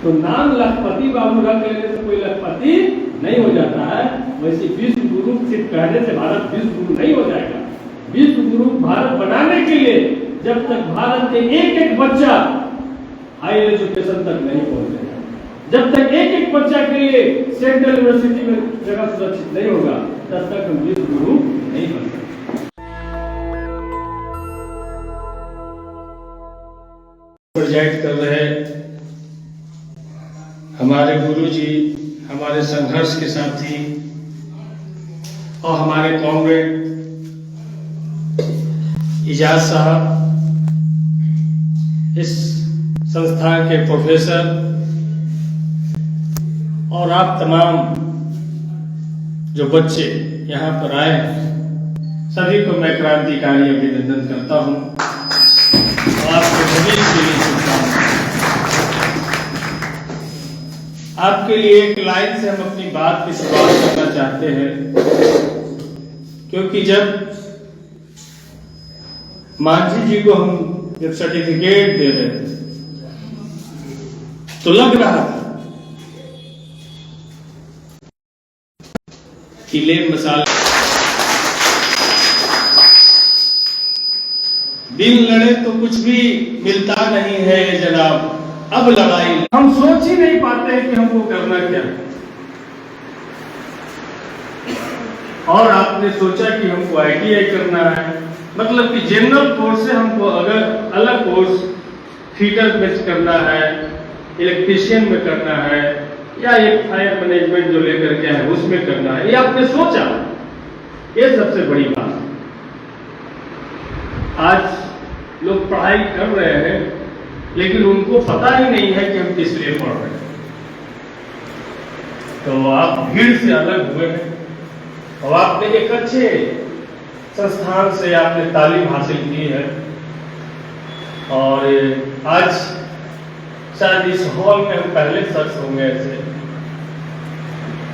तो नाम लखपति बाबू रख लेने से कोई लखपति नहीं हो जाता है। वैसे विश्व गुरु सिर्फ कहने से भारत विश्व गुरु नहीं हो जाएगा। विश्व गुरु भारत बनाने के लिए जब तक भारत के एक एक बच्चा हाई एजुकेशन तक नहीं पहुंचेगा, जब तक एक एक बच्चा के लिए सेंट्रल यूनिवर्सिटी में जगह सुरक्षित नहीं होगा, तब तक हम विश्व गुरु नहीं बन सकते। प्रोजेक्ट कर रहे हमारे गुरुजी, हमारे संघर्ष के साथी और हमारे कॉमरेड इजाज साहब, इस संस्थान के प्रोफेसर और आप तमाम जो बच्चे यहाँ पर आए हैं, सभी को मैं क्रांतिकारी अभिनंदन करता हूँ और आपके भविष्य के लिए शुभकामनाएं। आपके लिए एक लाइन से हम अपनी बात की शुरुआत करना चाहते हैं, क्योंकि जब मांझी जी को हम जब सर्टिफिकेट दे रहे थे तो लग रहा था कि ले मसाला दिल लड़े तो कुछ भी मिलता नहीं है जनाब, अब लड़ाई। हम सोच ही नहीं पाते कि हमको करना क्या है, और आपने सोचा कि हमको ITI करना है, मतलब कि जनरल कोर्स से हमको अगर अलग कोर्स फीटर में करना है, इलेक्ट्रीशियन में करना है, या एक फायर मैनेजमेंट जो लेकर के है उसमें करना है, ये आपने सोचा। ये सबसे बड़ी बात। आज लोग पढ़ाई कर रहे हैं लेकिन उनको पता ही नहीं है कि हम किस लिए पढ़ रहे हैं। तो आप भीड़ से अलग हुए हैं और आपने एक अच्छे संस्थान से आपने तालीम हासिल की है, और आज शायद इस हॉल में हम पहले शख्स होंगे ऐसे।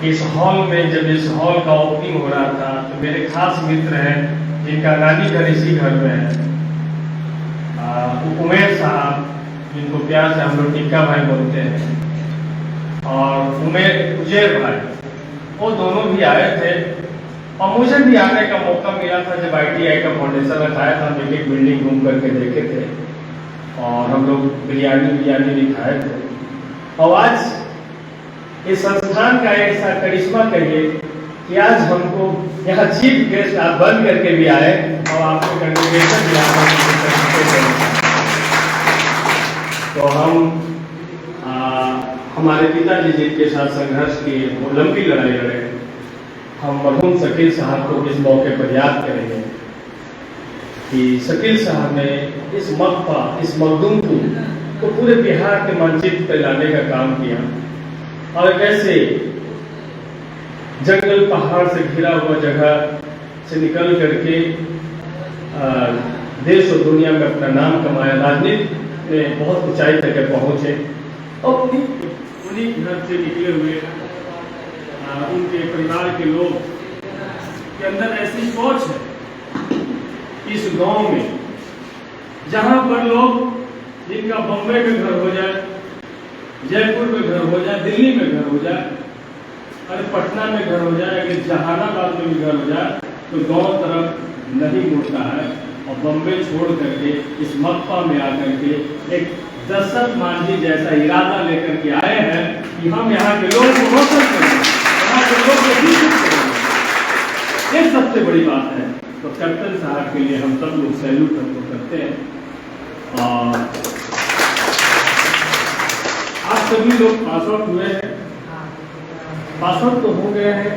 इस हॉल में जब इस हॉल का ओपनिंग हो रहा था तो मेरे खास मित्र हैं जिनका नानी घर इसी घर में है, उमेर साहब, जिनको प्यार से हम लोग टिक्का भाई बोलते हैं, और उजेर भाई, वो दोनों भी आए थे। और मुझे भी आने का मौका मिला था जब ITI का फाउंडेशन रखाया था। हम एक बिल्डिंग घूम करके देखे थे और हम लोग बिरयानी भी खाए थे। और आज इस संस्थान का ऐसा करिश्मा कहिए कि आज हमको यहाँ चीफ गेस्ट आप बन करके भी आए और आपको कंग्रेचुलेशन दिया। तो हम हमारे पिताजी जिनके साथ संघर्ष की वो लंबी लड़ाई लड़े, हम मरहूम शकील साहब को इस मौके पर याद करेंगे कि शकील साहब ने इस मकबा, इस मखदूमपुर को पूरे बिहार के मानचित्र पर लाने का काम किया, और कैसे जंगल पहाड़ से घिरा हुआ जगह से निकल करके देश और दुनिया में अपना नाम कमाया, राजनीति में बहुत ऊंचाई तक पहुंचे। और उन्हीं घर से निकले हुए उनके परिवार के लोग के अंदर ऐसी सोच है इस गांव में, जहां पर लोग जिनका बम्बई में घर हो जाए, जयपुर में घर हो जाए, दिल्ली में घर हो जाए, अरे पटना में घर हो जाए, अगर जहानाबाद में भी घर हो जाए, तो गांव तरफ नहीं मुड़ता है और बम्बई छोड़ करके इस मकबा में आकर के एक दशरथ मांझी जैसा इरादा लेकर के आए हैं कि हम यहाँ के लोगों को रोशन करें, यहाँ के लोगों को विकसित करें। ये सबसे बड़ी बात है। तो कैप्टन साहब के लिए हम सब लोग सैल्यूट हमको करते हैं। और आप सभी लोग पास आउट हुए हैं, पास आउट तो हो गए हैं,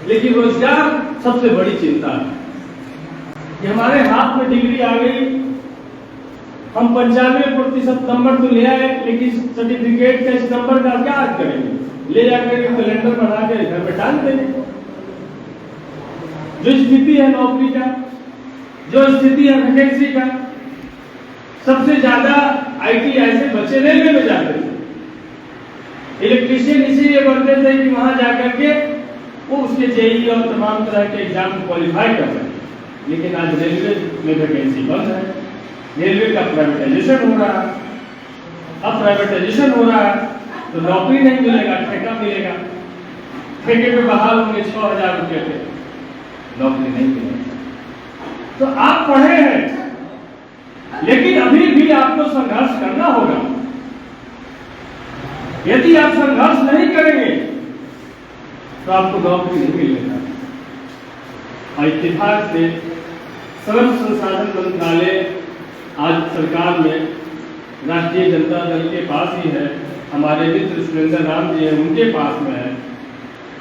लेकिन रोजगार सबसे बड़ी चिंता है। कि हमारे हाथ में डिग्री आ गई, हम 95% नंबर तो ले आए, लेकिन सर्टिफिकेट का इस नंबर का क्या करेंगे? ले जाकर कैलेंडर बना के घर पे टांग देंगे। जो स्थिति है नौकरी का, जो स्थिति है वैकेंसी का, सबसे ज्यादा ITI से बच्चे रेलवे में जाते थे। इलेक्ट्रीशियन इसीलिए बनते थे कि वहां जाकर के वो उसके JEE और तमाम तरह के एग्जाम क्वालिफाई कर रहे हैं। लेकिन आज रेलवे में वैकेंसी बंद है, रेलवे का प्राइवेटाइजेशन हो रहा है। अब प्राइवेटाइजेशन हो रहा है तो नौकरी नहीं मिलेगा, ठेका मिलेगा। ठेके पे बहाल होंगे 6,000 रुपये पे, नौकरी नहीं मिलेगी। तो आप पढ़े हैं, लेकिन अभी भी आपको संघर्ष करना होगा। यदि आप संघर्ष नहीं करेंगे तो आपको नौकरी नहीं मिलेगा। और इत्तेफाक से श्रम संसाधन मंत्रालय आज सरकार में राष्ट्रीय जनता दल के पास ही है, हमारे मित्र सुरेंद्र राम जी हैं उनके पास में है।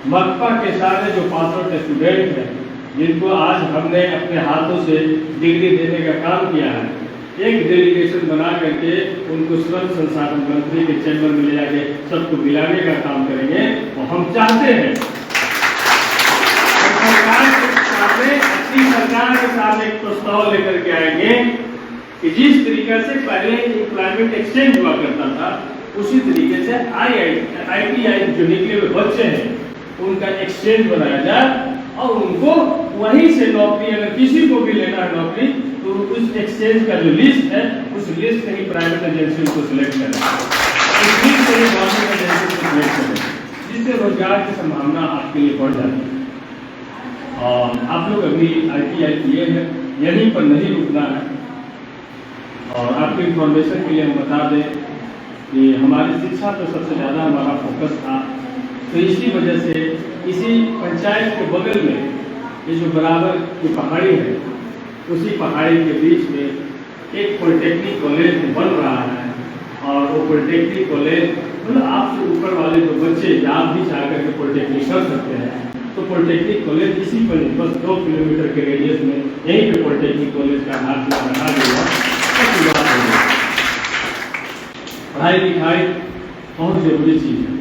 मकपा के सारे जो पास आउट स्टूडेंट हैं, जिनको आज हमने अपने हाथों से डिग्री देने का काम किया है, एक डेलीगेशन बना करके उनको श्रम संसाधन मंत्री के चैम्बर में ले जाके सबको मिलाने का काम करेंगे। और हम चाहते हैं सरकार के सामने एक प्रस्ताव लेकर के आएंगे कि जिस तरीके से पहले एम्प्लॉयमेंट एक्सचेंज हुआ करता था, उसी तरीके से ITI जो निकले हुए बच्चे हैं उनका एक्सचेंज बनाया जाए और उनको वहीं से नौकरी, अगर किसी को भी लेना है नौकरी तो उस एक्सचेंज का जो लिस्ट है उस लिस्ट से ही प्राइवेट एजेंसी को सिलेक्ट करें, उस लिस्ट से ही गवर्नमेंट एजेंसी को सिलेक्ट करें, जिससे रोजगार की संभावना आपके लिए बढ़ जाती है। और आप लोग अभी ITI किए हैं, यहीं पर नहीं रुकना है। और आपकी इंफॉर्मेशन के लिए हम बता दें कि हमारी शिक्षा तो सबसे ज़्यादा हमारा फोकस था, तो इसी वजह से इसी पंचायत के बगल में ये जो बराबर की पहाड़ी है, उसी पहाड़ी के बीच में एक पॉलिटेक्निक कॉलेज बन रहा है। और वो पॉलिटेक्निक कॉलेज मतलब आपसे ऊपर वाले जो बच्चे आप भी चाह करके पॉलिटेक्निक कर सकते हैं, तो पॉलिटेक्निक कॉलेज इसी पर बस 2 किलोमीटर के रेडियस में यहीं पे पॉलिटेक्निक कॉलेज का हाथ बना देगा। पढ़ाई लिखाई बहुत जरूरी चीज़ है।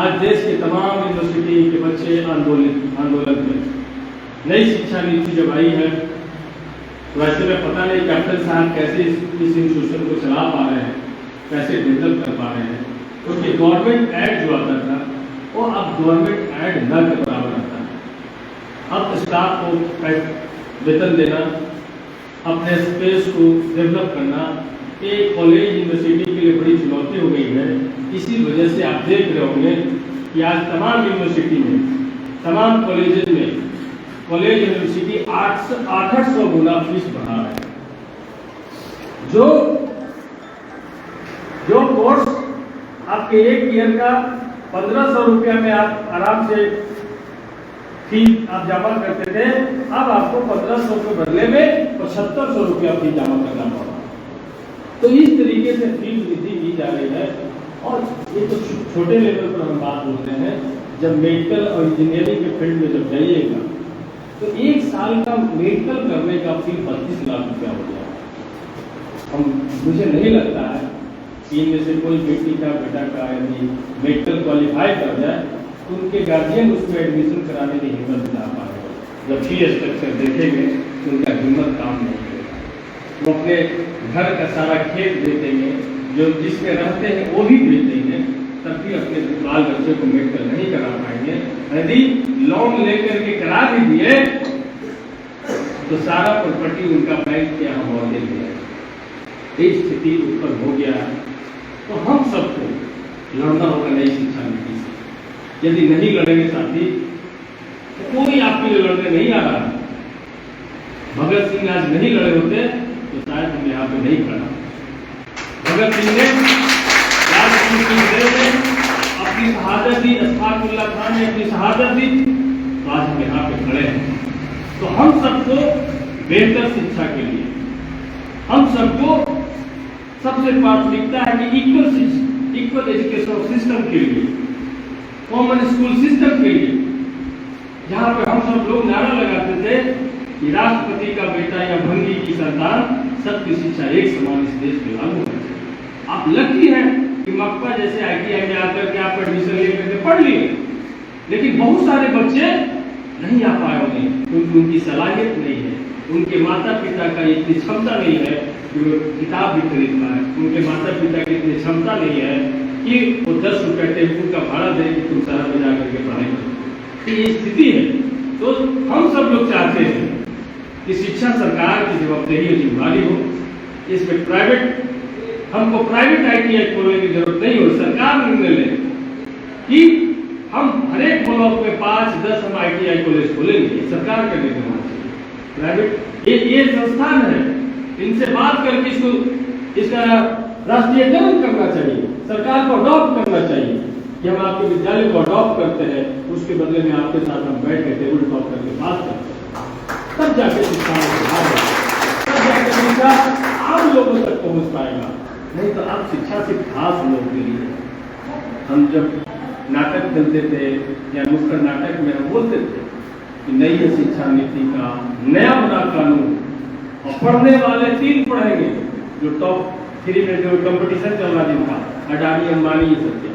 आज देश के तमाम यूनिवर्सिटी के बच्चे आंदोलन में, नई शिक्षा नीति जब आई है तो वैसे में पता नहीं कैप्टन साहब कैसे इस इंस्टीट्यूशन को चला पा रहे हैं, कैसे डेवलप कर पा रहे हैं, क्योंकि गवर्नमेंट एड जो आता था वो अब गवर्नमेंट एड न के बराबर आता है। अब स्टाफ को वेतन देना, अपने स्पेस को डेवलप करना, एक कॉलेज यूनिवर्सिटी के लिए बड़ी चुनौती हो गई है। इसी वजह से आप देख रहे होंगे कि आज तमाम यूनिवर्सिटी में, तमाम कॉलेजेस में, कॉलेज यूनिवर्सिटी 800 गुना फीस बढ़ा रहे हैं। जो कोर्स आपके एक ईयर का 1500 रुपया में आप आराम से फीस आप जमा करते थे, अब आपको 1500 के बदले में 7500 रुपया फीस जमा करना पड़ा। तो इस तरीके से फीस वृद्धि की जा रही है। और ये तो छोटे लेवल पर हम बात बोल रहे हैं, जब मेडिकल और इंजीनियरिंग के फील्ड में जब जाइएगा तो एक साल का मेडिकल करने का फीस 32 लाख रुपया हो गया। मुझे नहीं लगता है कि इनमें से कोई बेटी का बेटा का यदि मेडिकल क्वालिफाई कर जाए तो उनके गार्जियन उसमें एडमिशन कराने की हिम्मत दिला पाएगा। जब फी स्ट्रक्चर देखेंगे तो उनका हिम्मत काम नहीं करेगा। वो अपने घर का सारा खेत बेच देंगे, जो जिसमें रहते हैं वो भी बेच देंगे, तब भी अपने बाल बच्चे को मेडिकल नहीं करा पाएंगे। यदि लोन लेकर के करा भी दिए तो सारा प्रॉपर्टी उनका बैंक के यहाँ मौजूद है। ये स्थिति उत्पन्न हो गया है। तो हम सबको लड़ना होगा नई शिक्षा नीति से। यदि नहीं लड़ेंगे साथी तो कोई आपके लिए लड़ने नहीं आ रहा। भगत सिंह आज नहीं लड़े होते तो शायद हम यहाँ पे नहीं खड़ा। भगत सिंह ने अपनी शहादत दी, अशफाकुल्लाह खान ने अपनी शहादत दी, तो आज हम यहाँ पे खड़े हैं। तो हम सबको बेहतर शिक्षा के लिए, हम सबको सबसे प्राथमिकता है कि इक्वल एजुकेशन सिस्टम के लिए, कॉमन स्कूल सिस्टम के लिए, जहाँ पर हम सब लोग नारा लगाते थे कि राष्ट्रपति का बेटा या भंगी की संतान, सबकी शिक्षा एक समान इस देश में लागू है। आप लकी हैं कि मकपा जैसे ITI में आकर के आप एडमिशन लेकर के पढ़ लिए, लेकिन बहुत सारे बच्चे नहीं आ पाए होंगे क्योंकि उनकी सलाहियत नहीं है, उनके माता पिता का इतनी क्षमता नहीं है कि वो किताब भी खरीद पाए, उनके माता पिता की इतनी क्षमता नहीं है कि वो 10 रुपये टेम्पू का भाड़ा दे कि तुम शहर में जाकर के पढ़ाई करो। ये स्थिति है। तो हम सब लोग चाहते हैं कि शिक्षा सरकार की जवाबदेही और जिम्मेदारी हो। इसमें प्राइवेट हमको प्राइवेट ITI खोलने की जरूरत नहीं हो, सरकार निर्णय ले कि हम हर एक ब्लॉक में 5-10 हम ITI कॉलेज खोलेंगे, सरकार का निर्णय होना चाहिए। प्राइवेट ये संस्थान है, इनसे बात करके इसका राष्ट्रीयकरण करना चाहिए, सरकार को अडॉप्ट करना चाहिए कि हम आपके विद्यालय को अडॉप्ट करते हैं, उसके बदले में आपके साथ हम बैठ के टेबल टॉक करके बात करते हैं, तब जाके शिक्षा में सुधार होगा, तब जाके शिक्षा आम लोगों तक पहुंच पाएगा। नहीं तो आप शिक्षा से खास लोग के लिए हम जब नाटक चलते थे या नुक्कड़ नाटक में हम बोलते थे कि नई शिक्षा नीति का नया बड़ा कानून, और पढ़ने वाले 3 पढ़ेंगे, जो टॉप 3 में जो कंपटीशन चल रहा जिनका अडानी अंबानी ये सब के,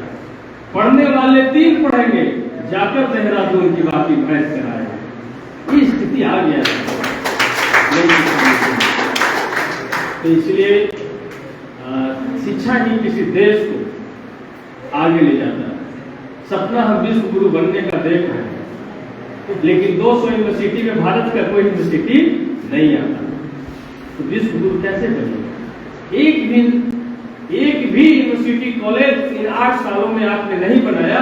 पढ़ने वाले 3 पढ़ेंगे, जाकर देहरादून की बाकी भैंस कराएंगे। ये स्थिति आ गया है। तो इसलिए शिक्षा ही किसी देश को आगे ले जाता है। सपना हम विश्व गुरु बनने का देख रहे हैं, लेकिन 200 यूनिवर्सिटी में भारत का कोई यूनिवर्सिटी नहीं आता, तो विश्व गुरु कैसे बनेगा? एक भी यूनिवर्सिटी कॉलेज इन 8 सालों में आपने नहीं बनाया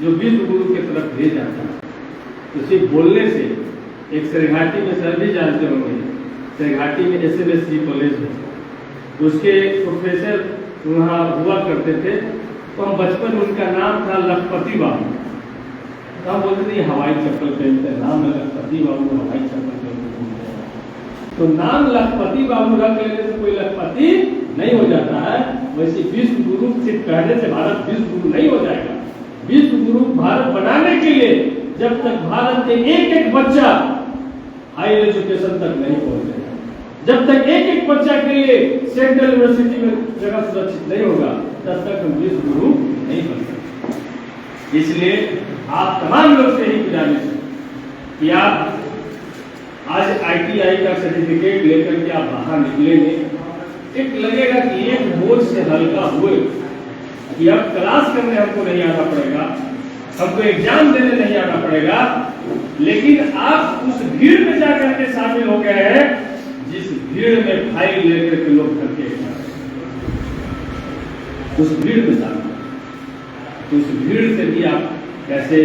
जो विश्व गुरु की तरफ ले जाता है। तो सिर्फ बोलने से, एक सरघाटी में सर भी जानते होंगे, सरघाटी में SMSG कॉलेज है, उसके प्रोफेसर वहाँ हुआ करते थे, तो हम बचपन उनका नाम था लखपति बाबू, तो हम बोलते थे हवाई चप्पल पहनते, नाम है लखपति बाबू, हवाई चप्पल पहनते। तो नाम लखपति बाबू रख लेने से कोई लखपति नहीं हो जाता है। वैसे विश्व गुरु सिर्फ कहने से भारत विश्व गुरु नहीं हो जाएगा। विश्व गुरु भारत बनाने के लिए जब तक भारत के एक बच्चा हाई एजुकेशन तक नहीं पहुंचेगा, जब तक एक बच्चा के लिए सेंट्रल यूनिवर्सिटी में जगह सुरक्षित नहीं होगा, तब तक हम विश्व गुरु नहीं बन सकते। इसलिए आप तमाम लोग से ही गुजारिश है कि आप आज ITI का सर्टिफिकेट लेकर के आप बाहर निकलेंगे, एक लगेगा कि एक बोझ से हल्का हुए कि अब क्लास करने हमको नहीं आना पड़ेगा, हमको एग्जाम देने नहीं आना पड़ेगा, लेकिन आप उस भीड़ में जाकर के शामिल हो गए हैं जिस भीड़ में फाइल लेकर के लोग करके उस भीड़ में शामिल, तो उस भीड़ से भी आप कैसे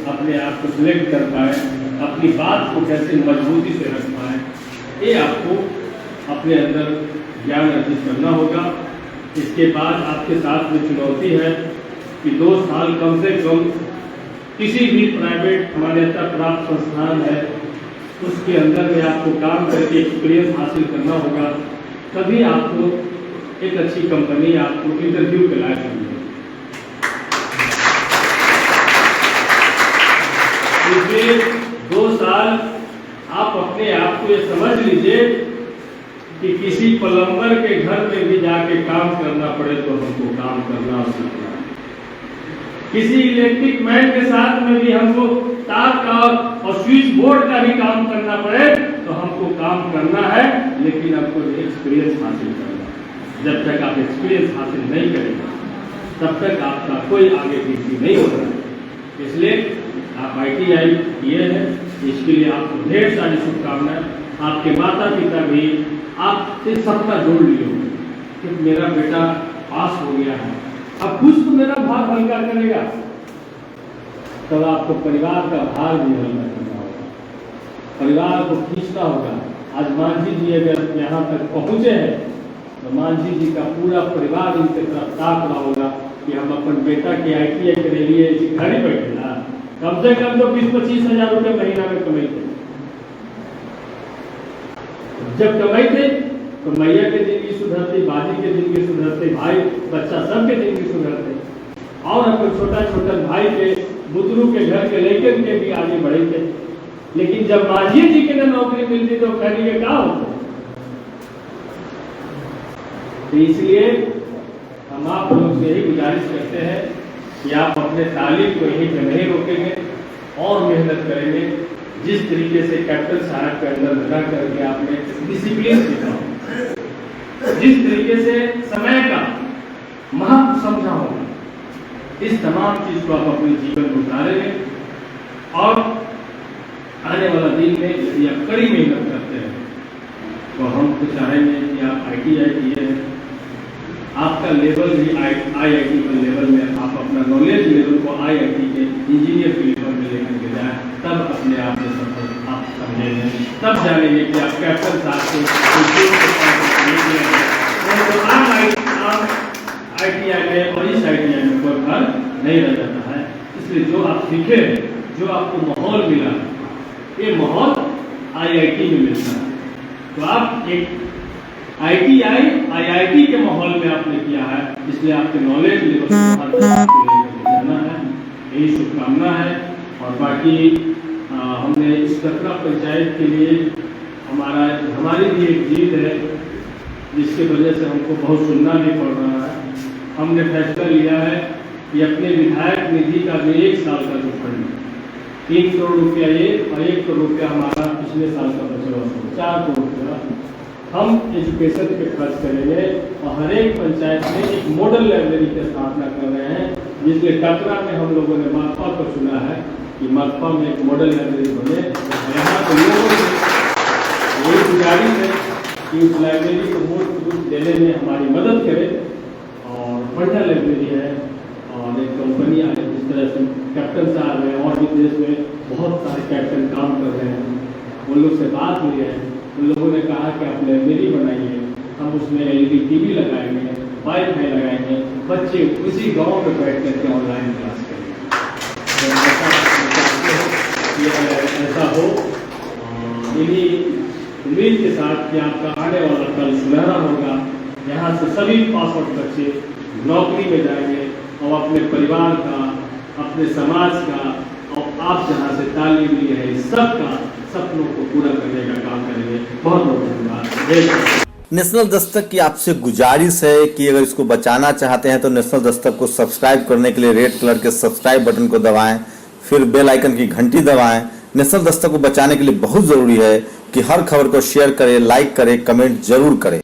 अपने आप को सिलेक्ट कर पाए, अपनी बात को कैसे मजबूती से रख पाए, ये आपको अपने अंदर ज्ञान अर्जित करना होगा। इसके बाद आपके साथ में चुनौती है कि 2 साल कम से कम किसी भी प्राइवेट मान्यता प्राप्त संस्थान है उसके अंदर में आपको काम करके एक्सपीरियंस हासिल करना होगा, तभी आपको एक अच्छी कंपनी आपको इंटरव्यू के लायक होगी। इसलिए 2 साल आप अपने आप को ये समझ लीजिए कि किसी प्लम्बर के घर में भी जाके काम करना पड़े तो हमको काम करना सीखना है, किसी इलेक्ट्रिक मैन के साथ में भी हमको तार का और स्विच बोर्ड का भी काम करना पड़े तो हमको काम करना है, लेकिन आपको एक्सपीरियंस हासिल करना है। जब तक आप एक्सपीरियंस हासिल नहीं करेंगे तब तक आपका कोई आगे पीछे नहीं होगा। इसलिए आप ITI किए हैं, इसके लिए आपको ढेर सारी शुभकामनाएं। आपके माता पिता भी आपसे सपना जोड़ लिए होंगे कि मेरा बेटा पास हो गया है, अब कुछ तो मेरा भार हल्का करेगा, तब आपको परिवार का भार भी हल्का करना होगा, परिवार को खींचना होगा। आज मांझी जी अगर यहाँ तक पहुँचे हैं तो मांझी जी का पूरा परिवार इनके तरफ ताक रहा होगा कि हम अपन बेटा के ITI के लिए घर ही बैठे ना, कम से कम तो 20-25 हजार रुपये महीना में कमाई थे। जब कमाई थे तो मैया के जिंदगी सुधरती, बाजी के जिंदगी सुधरते, भाई बच्चा सबके जिंदगी सुधरते, और अपन छोटा छोटा भाई के बुतरू के घर के लेकर के भी आगे बढ़े थे। लेकिन जब मांझी जी के ना नौकरी मिलती तो करिए क्या होता। तो इसलिए हम आप लोग से यही गुजारिश करते हैं कि आप अपने तालीम को यहीं पे नहीं रोकेंगे और मेहनत करेंगे। जिस तरीके से कैप्टन साहब के अंदर लगा करके आपने डिसिप्लिन सीखा, जिस तरीके से समय का महत्व समझा होगा, इस तमाम चीज को आप अपने जीवन में उतारेंगे और आने वाला दिन में यदि आप कड़ी मेहनत करते हैं तो हम तो चाहेंगे कि आप ITI किए हैं, आपका लेवल भी IIT के लेवल में, आप अपना नॉलेज लेवल को IIT के इंजीनियर के लेवल में लेकर के जाए, तब अपने आप में सब आप समझेंगे, तब जानेंगे कि आप कैप्टन साहब को ITI में और इस ITI में कोई फर्क नहीं रह जाता है। इसलिए जो आप सीखे, जो आपको माहौल मिला, ये माहौल IIT में मिलता है। तो आप एक IIT के माहौल में आपने किया है, इसलिए आपके नॉलेज लेवल को जाना है, यही शुभकामना है। और बाकी हमने इस कतरा पंचायत के लिए हमारी भी एक जीत है, जिसके वजह से हमको बहुत सुनना भी पड़ रहा है। हमने फैसला लिया है कि अपने विधायक निधि का जो 1 साल का जो फंड 3 करोड़ रुपया ये और 1 करोड़ रुपया हमारा पिछले साल का बचा हुआ 4 करोड़ रुपया हम एजुकेशन पे खर्च करेंगे। और हर एक पंचायत में एक मॉडल लाइब्रेरी की स्थापना कर रहे हैं, जिसके कतरा में हम लोगों ने माकपा को चुना है कि माकपा में एक मॉडल लाइब्रेरी बने। यहाँ के लोगों से यही गुजारिश है कि उस लाइब्रेरी को मूर्त रूप देने में हमारी मदद करें। और बढ़िया लाइब्रेरी है और एक कंपनी आ है, जिस तरह से कैप्टन साहब हैं और भी देश में बहुत सारे कैप्टन काम कर रहे हैं, उन लोग से बात हुई है। उन लोगों ने कहा कि आप लाइब्रेरी बनाइए, हम उसमें LED TV लगाएंगे, वाईफाई लगाएंगे, बच्चे उसी गांव में बैठ करके ऑनलाइन क्लास करेंगे। ऐसा हो, इन्हीं उम्मीद के साथ कि आपका आने वाला कल सुनहरा होगा। यहाँ से सभी पास आउट बच्चे नौकरी में जाएंगे और अपने परिवार का, अपने समाज का, और आप जहाँ से तालीम ली है सबका सपनों को पूरा करने का काम करेंगे। बहुत बहुत धन्यवाद। नेशनल दस्तक की आपसे गुजारिश है कि अगर इसको बचाना चाहते हैं तो नेशनल दस्तक को सब्सक्राइब करने के लिए रेड कलर के सब्सक्राइब बटन को दबाएं, फिर बेल आइकन की घंटी दबाएं। नेशनल दस्तक को बचाने के लिए बहुत जरूरी है कि हर खबर को शेयर करें, लाइक करें, कमेंट जरूर करें।